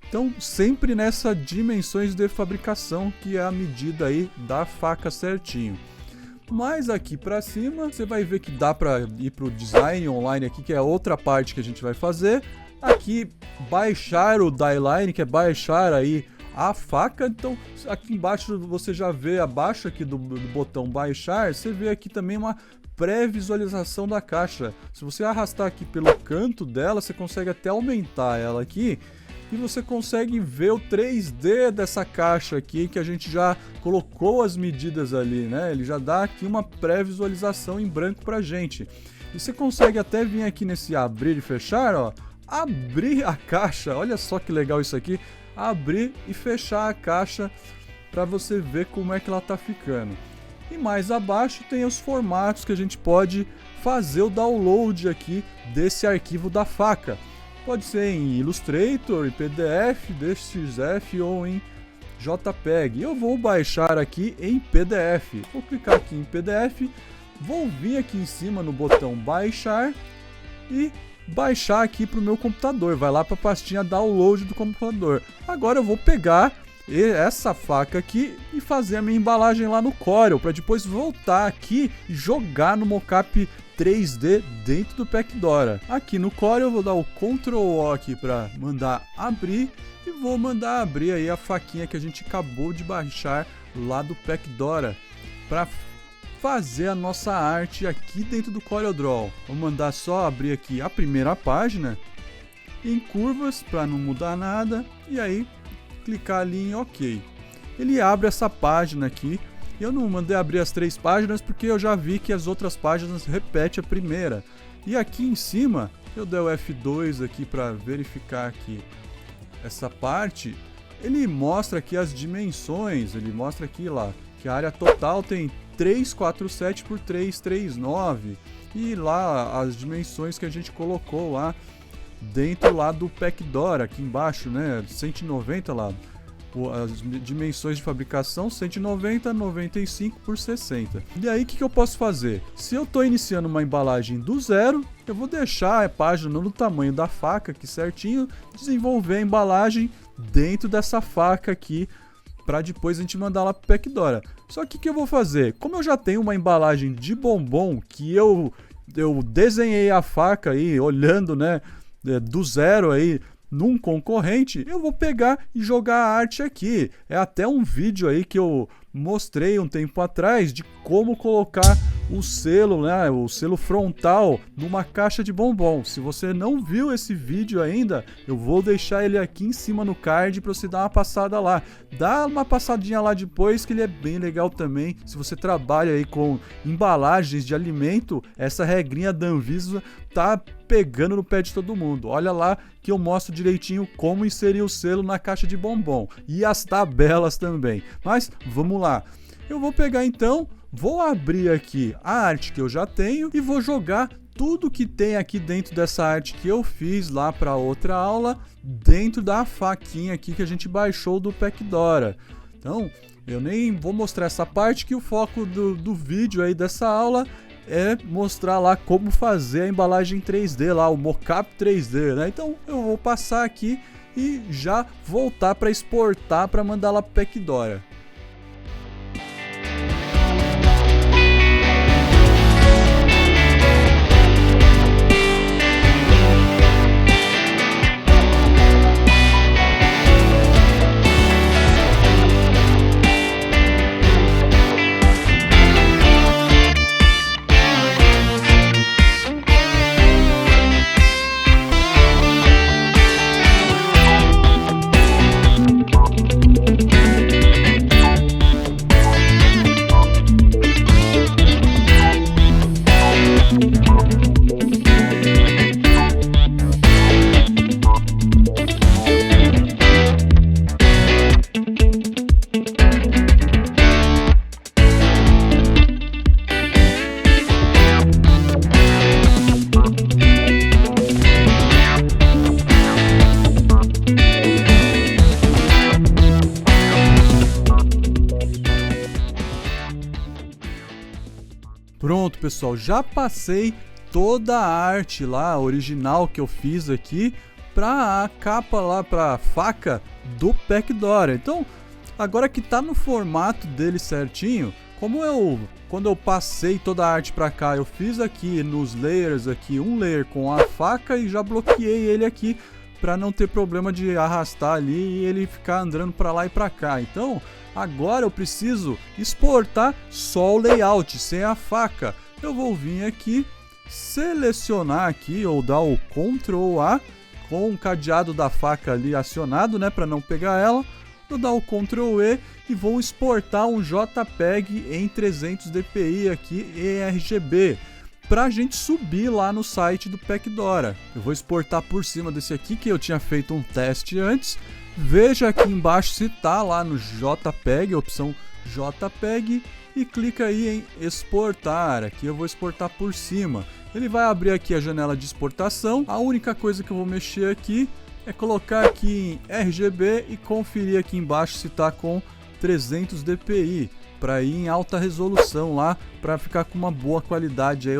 Então sempre nessa dimensões de fabricação, que é a medida aí da faca certinho. Mas aqui para cima você vai ver que dá para ir para o design online aqui, que é a outra parte que a gente vai fazer. Aqui baixar o die line, que é baixar aí a faca. Então aqui embaixo você já vê, abaixo aqui do botão baixar, você vê aqui também uma pré-visualização da caixa. Se você arrastar aqui pelo canto dela, você consegue até aumentar ela aqui. E você consegue ver o 3D dessa caixa aqui, que a gente já colocou as medidas ali, né? Ele já dá aqui uma pré-visualização em branco pra gente. E você consegue até vir aqui nesse abrir e fechar, ó. Abrir a caixa, olha só que legal isso aqui. Abrir e fechar a caixa para você ver como é que ela tá ficando. E mais abaixo tem os formatos que a gente pode fazer o download aqui desse arquivo da faca. Pode ser em Illustrator, em PDF, DXF ou em JPEG. Eu vou baixar aqui em PDF. Vou clicar aqui em PDF, vou vir aqui em cima no botão baixar e baixar aqui para o meu computador. Vai lá para a pastinha download do computador. Agora eu vou pegar essa faca aqui e fazer a minha embalagem lá no Corel, para depois voltar aqui e jogar no mockup 3D dentro do Pacdora. Aqui no Corel eu vou dar o Ctrl O aqui para mandar abrir e vou mandar abrir aí a faquinha que a gente acabou de baixar lá do Pacdora para fazer a nossa arte aqui dentro do CorelDRAW. Vou mandar só abrir aqui a primeira página em curvas para não mudar nada e aí clicar ali em OK. Ele abre essa página aqui. Eu não mandei abrir as 3 páginas porque eu já vi que as outras páginas repetem a primeira. E aqui em cima eu dei o F2 aqui para verificar aqui essa parte. Ele mostra aqui as dimensões, ele mostra aqui lá que a área total tem 347 por 339 e lá as dimensões que a gente colocou lá dentro lá do Pacdora, aqui embaixo, né, 190 lá. As dimensões de fabricação 190, 95 por 60. E aí o que eu posso fazer? Se eu estou iniciando uma embalagem do zero, eu vou deixar a página no tamanho da faca aqui certinho, desenvolver a embalagem dentro dessa faca aqui, para depois a gente mandar lá para o Pacdora. Só que o que eu vou fazer? Como eu já tenho uma embalagem de bombom que eu desenhei a faca aí, olhando, né, do zero aí, num concorrente, eu vou pegar e jogar a arte aqui. É até um vídeo aí que eu mostrei um tempo atrás de como colocar o selo, né, o selo frontal numa caixa de bombom. Se você não viu esse vídeo ainda, eu vou deixar ele aqui em cima no card para você dar uma passada lá. Dá uma passadinha lá depois que ele é bem legal também. Se você trabalha aí com embalagens de alimento, essa regrinha da Anvisa tá pegando no pé de todo mundo. Olha lá que eu mostro direitinho como inserir o selo na caixa de bombom e as tabelas também. Mas vamos lá. Eu vou pegar então, vou abrir aqui a arte que eu já tenho e vou jogar tudo que tem aqui dentro dessa arte que eu fiz lá para outra aula, dentro da faquinha aqui que a gente baixou do Pacdora. Então, eu nem vou mostrar essa parte, que o foco do vídeo aí dessa aula é mostrar lá como fazer a embalagem 3D lá, o mockup 3D, né? Então eu vou passar aqui e já voltar para exportar para mandar lá para o Pacdora. pessoal, já passei toda a arte lá, original que eu fiz aqui, para a capa lá, para a faca do Packdora. Então, agora que tá no formato dele certinho, quando eu passei toda a arte para cá, eu fiz aqui nos layers aqui um layer com a faca e já bloqueei ele aqui para não ter problema de arrastar ali e ele ficar andando para lá e para cá. Então, agora eu preciso exportar só o layout sem a faca. Eu vou vir aqui, selecionar aqui ou dar o Ctrl A com o cadeado da faca ali acionado, né, para não pegar ela. Vou dar o Ctrl E e vou exportar um JPEG em 300 dpi aqui em RGB para a gente subir lá no site do Packdora. Eu vou exportar por cima desse aqui que eu tinha feito um teste antes. Veja aqui embaixo se tá lá no JPEG, opção JPEG, e clica aí em exportar. Aqui eu vou exportar por cima. Ele vai abrir aqui a janela de exportação. A única coisa que eu vou mexer aqui é colocar aqui em RGB e conferir aqui embaixo se está com 300 dpi para ir em alta resolução lá, para ficar com uma boa qualidade aí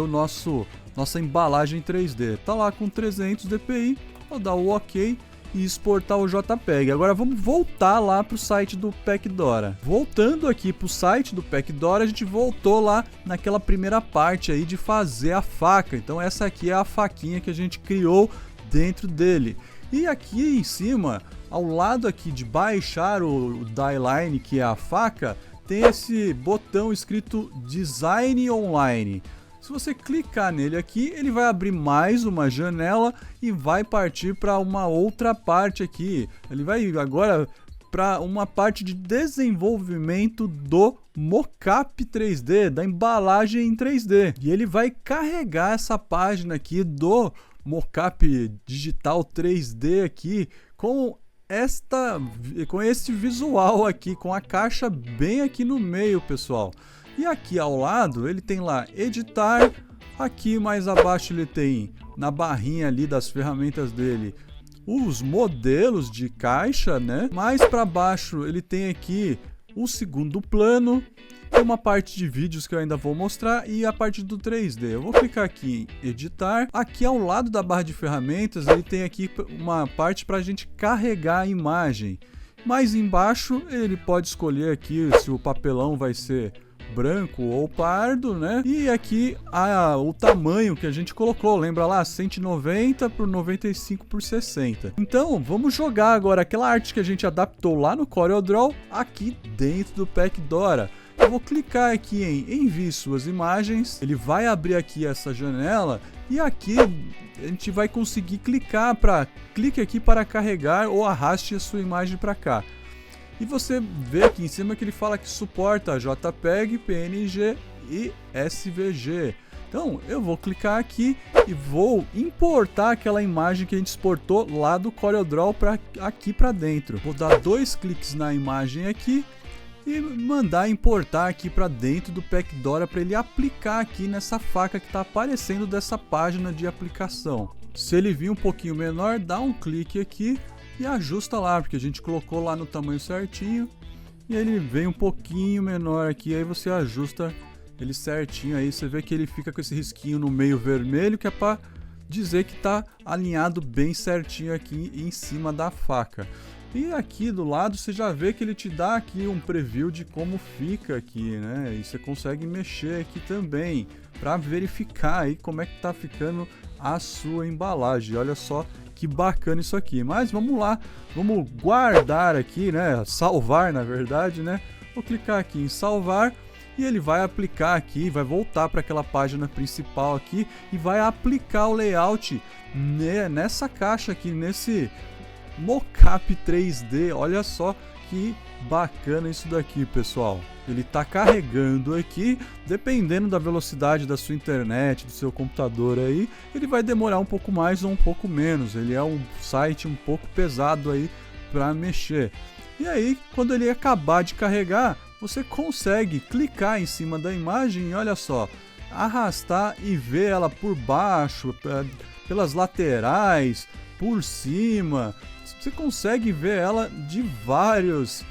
nossa embalagem 3D. Tá lá com 300 dpi, vou dar o OK e exportar o JPEG. Agora vamos voltar lá para o site do Packdora. Voltando aqui para o site do Packdora, a gente voltou lá naquela primeira parte aí de fazer a faca. Então essa aqui é a faquinha que a gente criou dentro dele. E aqui em cima, ao lado aqui de baixar o die-line, que é a faca, tem esse botão escrito Design Online. Se você clicar nele aqui, ele vai abrir mais uma janela e vai partir para uma outra parte aqui. Ele vai agora para uma parte de desenvolvimento do mockup 3D, da embalagem em 3D. E ele vai carregar essa página aqui do mockup digital 3D aqui com esse visual aqui, com a caixa bem aqui no meio, pessoal. E aqui ao lado ele tem lá editar, aqui mais abaixo ele tem na barrinha ali das ferramentas dele os modelos de caixa, né? Mais para baixo ele tem aqui o segundo plano, tem uma parte de vídeos que eu ainda vou mostrar e a parte do 3D. Eu vou clicar aqui em editar. Aqui ao lado da barra de ferramentas ele tem aqui uma parte para a gente carregar a imagem. Mais embaixo ele pode escolher aqui se o papelão vai ser branco ou pardo, né? E aqui o tamanho que a gente colocou, lembra lá? 190 por 95 por 60. Então vamos jogar agora aquela arte que a gente adaptou lá no CorelDRAW aqui dentro do Packdora. Eu vou clicar aqui em envie suas imagens, ele vai abrir aqui essa janela e aqui a gente vai conseguir clique aqui para carregar ou arraste a sua imagem para cá. E você vê aqui em cima que ele fala que suporta JPEG, PNG e SVG. Então eu vou clicar aqui e vou importar aquela imagem que a gente exportou lá do CorelDRAW aqui para dentro. Vou dar 2 cliques na imagem aqui e mandar importar aqui para dentro do Packdora para ele aplicar aqui nessa faca que está aparecendo dessa página de aplicação. Se ele vir um pouquinho menor, dá um clique aqui e ajusta lá, porque a gente colocou lá no tamanho certinho e ele vem um pouquinho menor aqui, aí você ajusta ele certinho, aí você vê que ele fica com esse risquinho no meio vermelho, que é para dizer que está alinhado bem certinho aqui em cima da faca. E aqui do lado você já vê que ele te dá aqui um preview de como fica aqui, né? E você consegue mexer aqui também para verificar aí como é que tá ficando a sua embalagem. Olha só que bacana isso aqui. Mas vamos lá, vamos guardar aqui, né? Salvar, na verdade, né? Vou clicar aqui em salvar e ele vai aplicar aqui, vai voltar para aquela página principal aqui e vai aplicar o layout nessa caixa aqui, nesse mockup 3D. Olha só que bacana isso daqui, pessoal. Ele está carregando aqui, dependendo da velocidade da sua internet, do seu computador aí, ele vai demorar um pouco mais ou um pouco menos. Ele é um site um pouco pesado aí para mexer. E aí, quando ele acabar de carregar, você consegue clicar em cima da imagem e olha só, arrastar e ver ela por baixo, pelas laterais, por cima. Você consegue ver ela de vários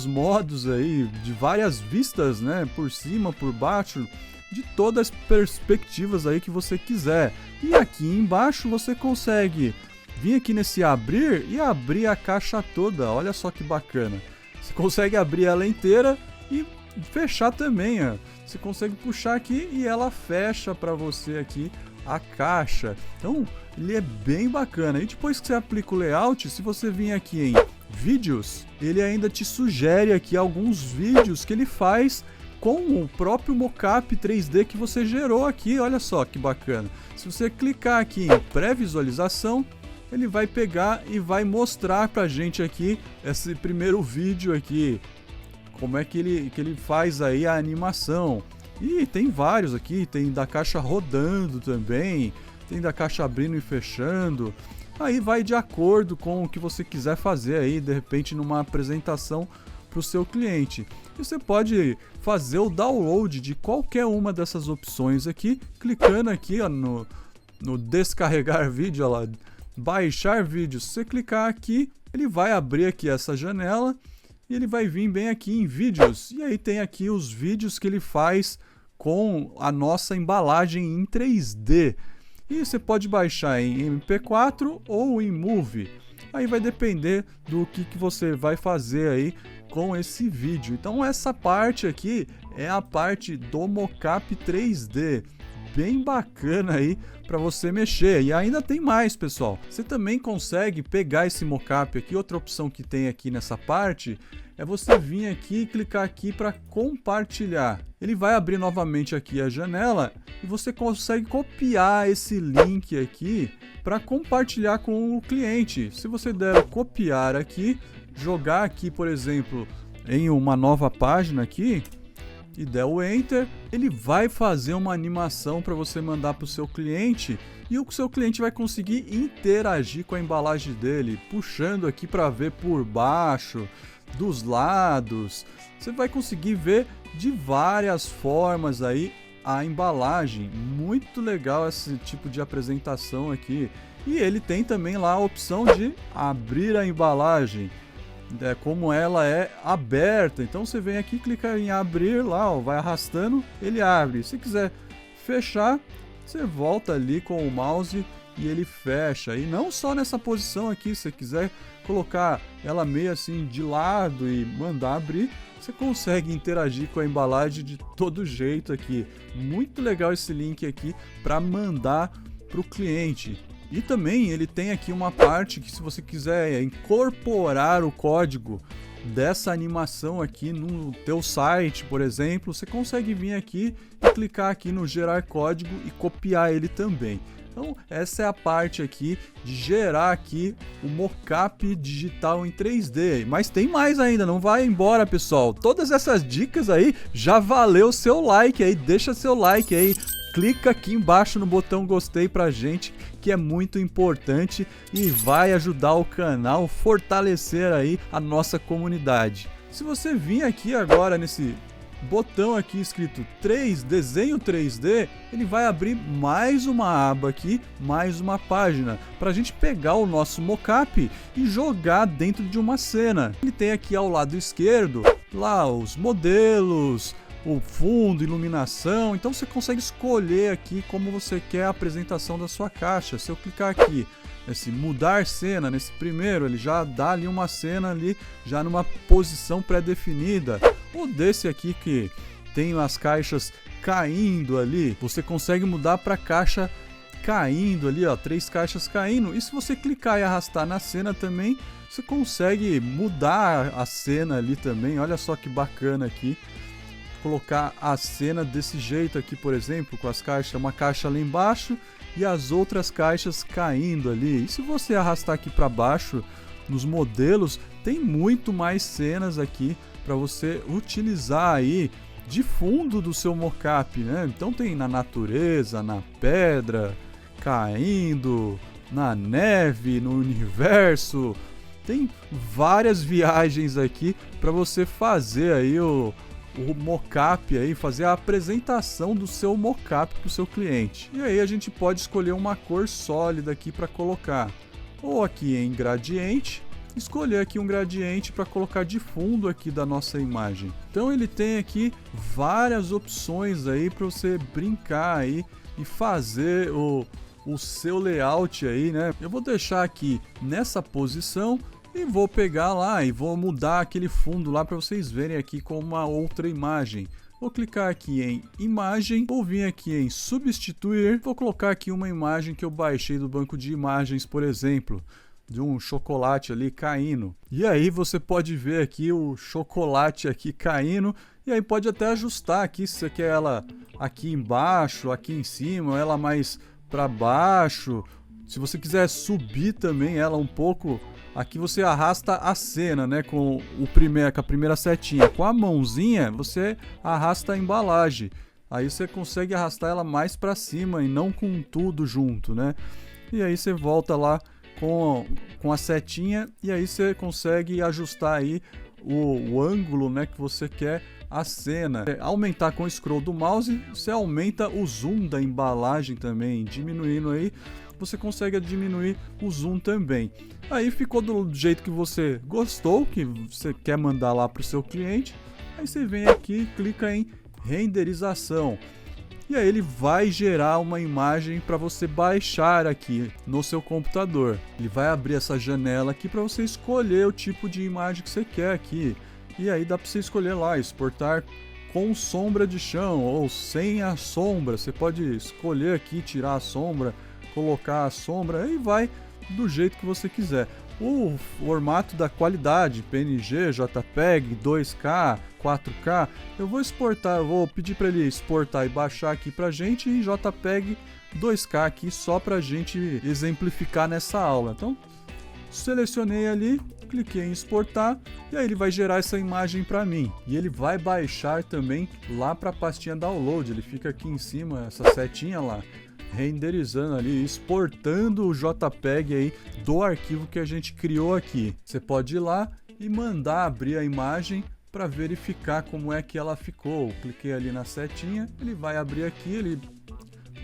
modos aí, de várias vistas, né? Por cima, por baixo. de todas as perspectivas aí que você quiser. E aqui embaixo você consegue vir aqui nesse abrir e abrir a caixa toda. Olha só que bacana. Você consegue abrir ela inteira e fechar também, ó. Você consegue puxar aqui e ela fecha para você aqui a caixa. Então ele é bem bacana. E depois que você aplica o layout, se você vir aqui em vídeos, ele ainda te sugere aqui alguns vídeos que ele faz com o próprio mockup 3D que você gerou aqui. Olha só que bacana. Se você clicar aqui em pré-visualização, ele vai pegar e vai mostrar pra gente aqui esse primeiro vídeo aqui, como é que ele faz aí a animação. E tem vários aqui, tem da caixa rodando também, tem da caixa abrindo e fechando. Aí vai de acordo com o que você quiser fazer aí, de repente numa apresentação para o seu cliente. E você pode fazer o download de qualquer uma dessas opções aqui, clicando aqui ó, no descarregar vídeo, ó lá, baixar vídeo. Se você clicar aqui, ele vai abrir aqui essa janela e ele vai vir bem aqui em vídeos. E aí tem aqui os vídeos que ele faz com a nossa embalagem em 3D. E você pode baixar em MP4 ou em Movie. Aí vai depender do que você vai fazer aí com esse vídeo. Então essa parte aqui é a parte do mockup 3D. Bem bacana aí para você mexer. E ainda tem mais, pessoal. Você também consegue pegar esse mockup aqui. Outra opção que tem aqui nessa parte é você vir aqui e clicar aqui para compartilhar. Ele vai abrir novamente aqui a janela e você consegue copiar esse link aqui para compartilhar com o cliente. Se você der copiar aqui, jogar aqui, por exemplo, em uma nova página aqui e der o Enter, ele vai fazer uma animação para você mandar para o seu cliente e o seu cliente vai conseguir interagir com a embalagem dele, puxando aqui para ver por baixo, dos lados. Você vai conseguir ver de várias formas aí a embalagem. Muito legal esse tipo de apresentação aqui. E ele tem também lá a opção de abrir a embalagem, como ela é aberta. Então você vem aqui, clica em abrir lá, ó, vai arrastando, ele abre. Se quiser fechar, você volta ali com o mouse e ele fecha. E não só nessa posição aqui, se você quiser colocar ela meio assim de lado e mandar abrir, você consegue interagir com a embalagem de todo jeito aqui. Muito legal esse link aqui para mandar para o cliente. E também ele tem aqui uma parte que, se você quiser incorporar o código dessa animação aqui no teu site, por exemplo, você consegue vir aqui e clicar aqui no gerar código e copiar ele também. Então essa é a parte aqui de gerar aqui o mockup digital em 3D. Mas tem mais ainda, não vai embora, pessoal. Todas essas dicas aí, já valeu o seu like aí, deixa seu like aí. Clica aqui embaixo no botão gostei pra gente, que é muito importante e vai ajudar o canal a fortalecer aí a nossa comunidade. Se você vir aqui agora nesse botão aqui escrito desenho 3D, ele vai abrir mais uma aba aqui, mais uma página, para a gente pegar o nosso mockup e jogar dentro de uma cena. Ele tem aqui ao lado esquerdo lá os modelos, o fundo, iluminação. Então você consegue escolher aqui como você quer a apresentação da sua caixa. Se eu clicar aqui nesse mudar cena, nesse primeiro, ele já dá ali uma cena ali, já numa posição pré-definida. Ou desse aqui que tem as caixas caindo ali, você consegue mudar para caixa caindo ali, ó, 3 caixas caindo. E se você clicar e arrastar na cena também, você consegue mudar a cena ali também. Olha só que bacana aqui. Colocar a cena desse jeito aqui, por exemplo, com as caixas, uma caixa lá embaixo e as outras caixas caindo ali. E se você arrastar aqui para baixo nos modelos, tem muito mais cenas aqui para você utilizar aí de fundo do seu mockup, né? Então tem na natureza, na pedra, caindo, na neve, no universo. Tem várias viagens aqui para você fazer aí o mockup aí, fazer a apresentação do seu mockup para o seu cliente. E aí a gente pode escolher uma cor sólida aqui para colocar, ou aqui em gradiente, escolher aqui um gradiente para colocar de fundo aqui da nossa imagem. Então ele tem aqui várias opções aí para você brincar aí e fazer o seu layout aí, né? Eu vou deixar aqui nessa posição e vou pegar lá e vou mudar aquele fundo lá para vocês verem aqui com uma outra imagem. Vou clicar aqui em imagem, vou vir aqui em substituir, vou colocar aqui uma imagem que eu baixei do banco de imagens, por exemplo, de um chocolate ali caindo. E aí você pode ver aqui o chocolate aqui caindo, e aí pode até ajustar aqui se você quer ela aqui embaixo, aqui em cima, ela mais para baixo. Se você quiser subir também ela um pouco, aqui você arrasta a cena, né, com a primeira setinha. Com a mãozinha você arrasta a embalagem. Aí você consegue arrastar ela mais para cima e não com tudo junto, né? E aí você volta lá com a setinha e aí você consegue ajustar aí o ângulo, né, que você quer a cena. Aumentar com o scroll do mouse, você aumenta o zoom da embalagem também, diminuindo aí, você consegue diminuir o zoom também. Aí ficou do jeito que você gostou, que você quer mandar lá para o seu cliente. Aí você vem aqui, clica em renderização. E aí ele vai gerar uma imagem para você baixar aqui no seu computador. Ele vai abrir essa janela aqui para você escolher o tipo de imagem que você quer aqui. E aí dá para você escolher lá, exportar com sombra de chão ou sem a sombra. Você pode escolher aqui, tirar a sombra, colocar a sombra, e vai do jeito que você quiser. O formato da qualidade, PNG, JPEG, 2K, 4K, eu vou exportar, eu vou pedir para ele exportar e baixar aqui pra gente em JPEG 2K aqui, só pra gente exemplificar nessa aula. Então, selecionei ali, cliquei em exportar e aí ele vai gerar essa imagem para mim. E ele vai baixar também lá para a pastinha download, ele fica aqui em cima, essa setinha lá, renderizando ali, exportando o JPEG aí do arquivo que a gente criou aqui. Você pode ir lá e mandar abrir a imagem para verificar como é que ela ficou. Cliquei ali na setinha, ele vai abrir aqui, ele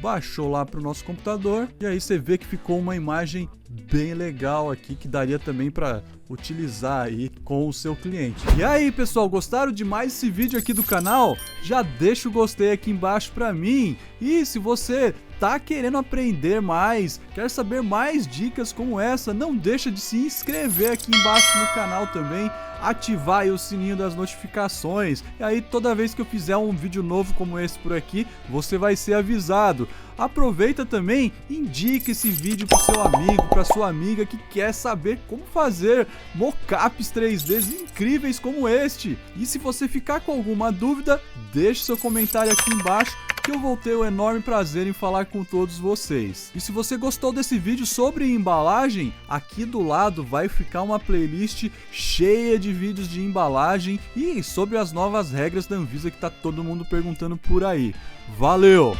baixou lá para o nosso computador e aí você vê que ficou uma imagem bem legal aqui que daria também para utilizar aí com o seu cliente. E aí, pessoal, gostaram demais desse vídeo aqui do canal? Já deixa o gostei aqui embaixo para mim. E se você tá querendo aprender mais, quer saber mais dicas como essa, não deixa de se inscrever aqui embaixo no canal também, ativar aí o sininho das notificações, e aí toda vez que eu fizer um vídeo novo como esse por aqui, você vai ser avisado. Aproveita também, indica esse vídeo pro seu amigo, pra sua amiga que quer saber como fazer mockups 3D incríveis como este. E se você ficar com alguma dúvida, deixe seu comentário aqui embaixo, que eu vou ter o enorme prazer em falar com todos vocês. E se você gostou desse vídeo sobre embalagem, aqui do lado vai ficar uma playlist cheia de vídeos de embalagem e sobre as novas regras da Anvisa que tá todo mundo perguntando por aí. Valeu!